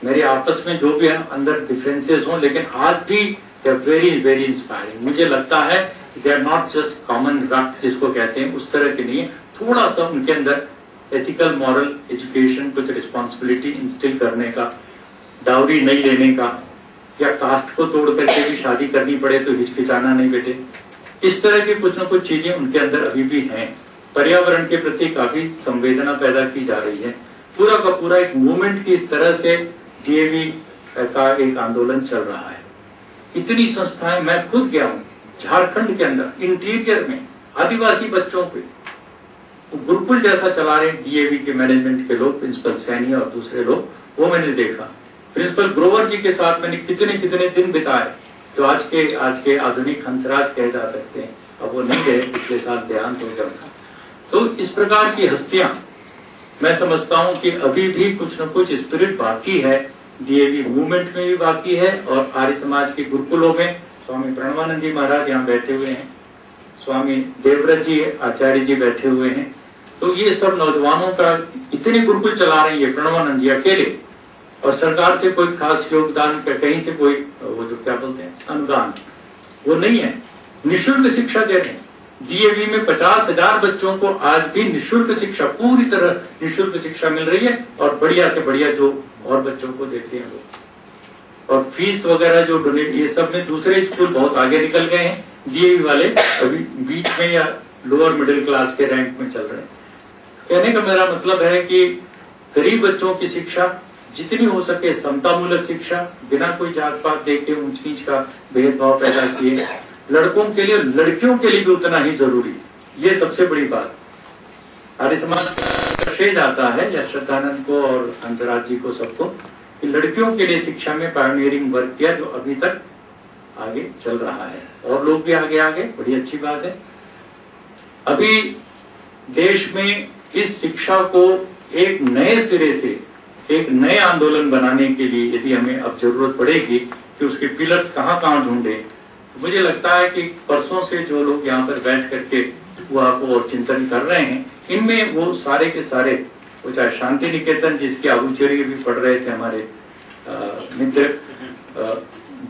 मेरे आपस में जो भी है अंदर डिफरेंसेस हों, लेकिन आज भी they are very very inspiring. मुझे लगता है they are not just common रक्त जिसको कहते हैं उस तरह के नहीं है, थोड़ा सा उनके अंदर एथिकल मॉरल एजुकेशन, कुछ रिस्पॉन्सिबिलिटी इंस्टिल करने का, डाउरी नहीं लेने का, या कास्ट को तोड़ करके भी शादी करनी पड़े तो हिचकिचाना नहीं बेटे, इस तरह की कुछ न कुछ चीजें उनके अंदर अभी भी हैं। पर्यावरण के प्रति काफी संवेदना पैदा की जा रही है। पूरा का पूरा एक मूवमेंट की इस तरह से डीएवी का एक आंदोलन चल रहा है। इतनी संस्थाएं, मैं खुद गया हूं झारखंड के अंदर इंटीरियर में आदिवासी बच्चों पे गुरुकुल जैसा चला रहे डीएवी के मैनेजमेंट के लोग, प्रिंसिपल सैनी और दूसरे लोग, वो मैंने देखा। प्रिंसिपल ग्रोवर जी के साथ मैंने कितने कितने दिन बिताए, जो आज के आधुनिक हंसराज कहे जा सकते हैं। अब वो नहीं गए, पिछले साल देहांत हो गया उनका। तो इस प्रकार की हस्तियां, मैं समझता हूं कि अभी भी कुछ न कुछ स्पिरिट बाकी है, डीएवी मूवमेंट में भी बाकी है, और आर्य समाज के गुरुकुलों में स्वामी प्रणवानंद जी महाराज यहाँ बैठे हुए हैं, स्वामी देवव्रत जी आचार्य जी बैठे हुए हैं। तो ये सब नौजवानों का इतने गुरुकुल चला रही है प्रणवानंद जी अकेले, और सरकार से कोई खास योगदान, कहीं से कोई वो जो क्या बोलते हैं अनुदान, वो नहीं है। निःशुल्क शिक्षा दे रहे हैं। डीएवी में 50,000 बच्चों को आज भी निःशुल्क शिक्षा, पूरी तरह निःशुल्क शिक्षा मिल रही है, और बढ़िया से बढ़िया जो और बच्चों को देते हैं वो। और फीस वगैरह जो डोनेट, ये सब में दूसरे स्कूल बहुत आगे निकल गए हैं, डीएवी वाले अभी बीच में या लोअर मिडिल क्लास के रैंक में चल रहे हैं। कहने का मेरा मतलब है कि गरीब बच्चों की शिक्षा जितनी हो सके, समतामूलक शिक्षा, बिना कोई जात पात देख के ऊंच नीच का भेदभाव पैदा किए, लड़कों के लिए लड़कियों के लिए भी उतना ही जरूरी, ये सबसे बड़ी बात। आर्य समाज कहे जाता है, या श्रद्धानंद को और हंसराज जी को सबको, कि लड़कियों के लिए शिक्षा में पायनियरिंग वर्क किया, जो अभी तक आगे चल रहा है, और लोग भी आगे आगे, बड़ी अच्छी बात है। अभी देश में इस शिक्षा को एक नए सिरे से, एक नए आंदोलन बनाने के लिए यदि हमें अब जरूरत पड़ेगी कि उसके पिलर्स कहाँ कहाँ ढूंढे, तो मुझे लगता है कि परसों से जो लोग यहाँ पर बैठ करके हुआ को और चिंतन कर रहे हैं, इनमें वो सारे के सारे, वो चाहे शांति निकेतन जिसके आहुचर्य भी पढ़ रहे थे हमारे मित्र,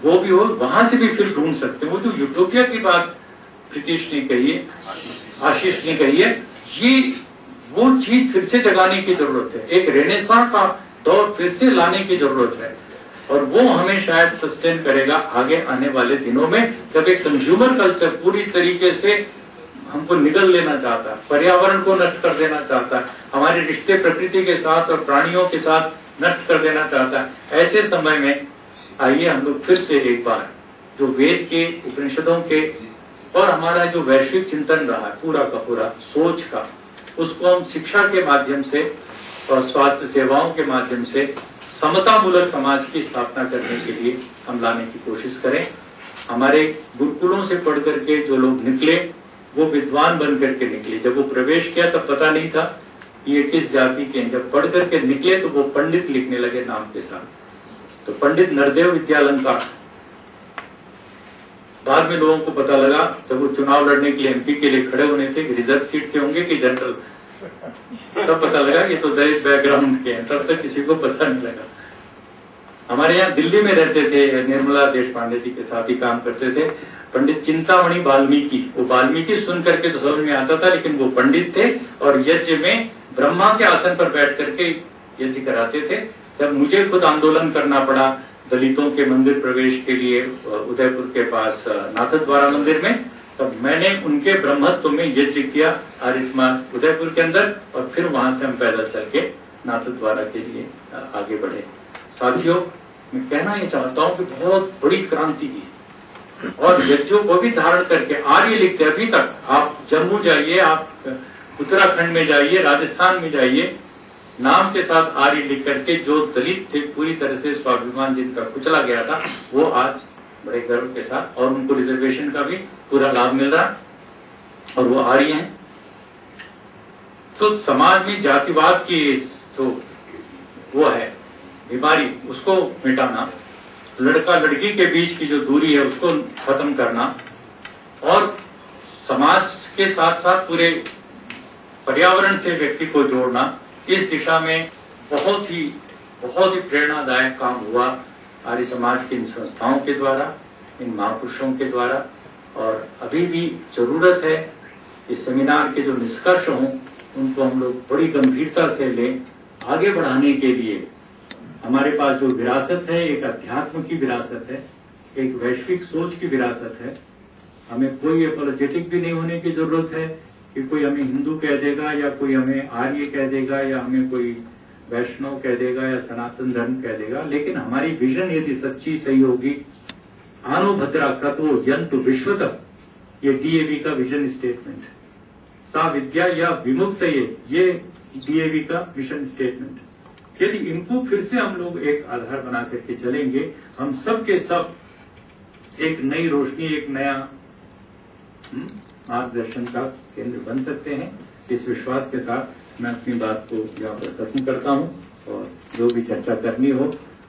वो भी हो, वहां से भी फिर ढूंढ सकते हैं। वो जो यूटोपिया की बात प्रीतिश ने कही है, आशीष ने कही है, ये वो चीज फिर से जगाने की जरूरत है। एक रेनेसां का दौर फिर से लाने की जरूरत है, और वो हमें शायद सस्टेन करेगा आगे आने वाले दिनों में, जब एक कंज्यूमर कल्चर पूरी तरीके से हमको निगल लेना चाहता है, पर्यावरण को नष्ट कर देना चाहता है, हमारे रिश्ते प्रकृति के साथ और प्राणियों के साथ नष्ट कर देना चाहता है। ऐसे समय में आइए हम लोग फिर से एक बार जो वेद के, उपनिषदों के और हमारा जो वैश्विक चिंतन रहा है पूरा का पूरा सोच का, उसको हम शिक्षा के माध्यम से और स्वास्थ्य सेवाओं के माध्यम से समतामूलक समाज की स्थापना करने के लिए हम लाने की कोशिश करें। हमारे गुरुकुलों से पढ़ करके जो लोग निकले वो विद्वान बन करके निकले। जब वो प्रवेश किया तब पता नहीं था ये किस जाति के हैं, जब पढ़ करके निकले तो वो पंडित लिखने लगे नाम के साथ। तो पंडित नरदेव विद्यालंकार, बाद में लोगों को पता लगा जब वो चुनाव लड़ने के लिए एमपी के लिए खड़े होने थे, रिजर्व सीट से होंगे कि जनरल, तब पता लगा ये तो दलित बैकग्राउंड के हैं, तब तक किसी को पता नहीं लगा। हमारे यहाँ दिल्ली में रहते थे, निर्मला देशपांडे जी के साथ ही काम करते थे, पंडित चिंतामणि वाल्मीकि। वो वाल्मीकि सुन करके तो समझ में आता था, लेकिन वो पंडित थे और यज्ञ में ब्रह्मा के आसन पर बैठ करके यज्ञ कराते थे। जब मुझे खुद आंदोलन करना पड़ा दलितों के मंदिर प्रवेश के लिए उदयपुर के पास नाथद्वारा मंदिर में, तब मैंने उनके ब्रह्मत्व में यज्ञ किया आर्य समाज उदयपुर के अंदर, और फिर वहां से हम पैदल चल के नाथद्वारा के लिए आगे बढ़े। साथियों, मैं कहना ये चाहता हूं कि बहुत बड़ी क्रांति की, और यज्ञों को भी धारण करके आर्य लिखते अभी तक। आप जम्मू जाइए, आप उत्तराखंड में जाइए, राजस्थान में जाइए, नाम के साथ आर्य लिख करके जो दलित थे पूरी तरह से स्वाभिमान जिनका कुचला गया था, वो आज बड़े गर्व के साथ, और उनको रिजर्वेशन का भी पूरा लाभ मिल रहा, और वो आर्य हैं। तो समाज में जातिवाद की जो वो है बीमारी, उसको मिटाना, लड़का लड़की के बीच की जो दूरी है उसको खत्म करना, और समाज के साथ साथ पूरे पर्यावरण से व्यक्ति को जोड़ना, इस दिशा में बहुत ही बहुत ही प्रेरणादायक काम हुआ आर्य समाज की इन संस्थाओं के द्वारा, इन महापुरुषों के द्वारा। और अभी भी जरूरत है इस सेमिनार के जो निष्कर्ष हों उनको हम लोग बड़ी गंभीरता से लें। आगे बढ़ाने के लिए हमारे पास जो विरासत है, एक अध्यात्म की विरासत है, एक वैश्विक सोच की विरासत है। हमें कोई एपोलोजेटिक भी नहीं होने की जरूरत है कि कोई हमें हिंदू कह देगा या कोई हमें आर्य कह देगा या हमें कोई वैष्णव कह देगा या सनातन धर्म कह देगा। लेकिन हमारी विजन यदि सच्ची सही होगी, आनो भद्रा क्रतो यंतु विश्वतः, ये डीएवी का विजन स्टेटमेंट है। सा विद्या या विमुक्त ये डीएवी का विजन स्टेटमेंट। यदि इनको फिर से हम लोग एक आधार बना करके चलेंगे, हम सब के सब एक नई रोशनी, एक नया मार्गदर्शन का केंद्र बन सकते हैं। इस विश्वास के साथ मैं अपनी बात को यहाँ पर खत्म करता हूँ और जो भी चर्चा करनी हो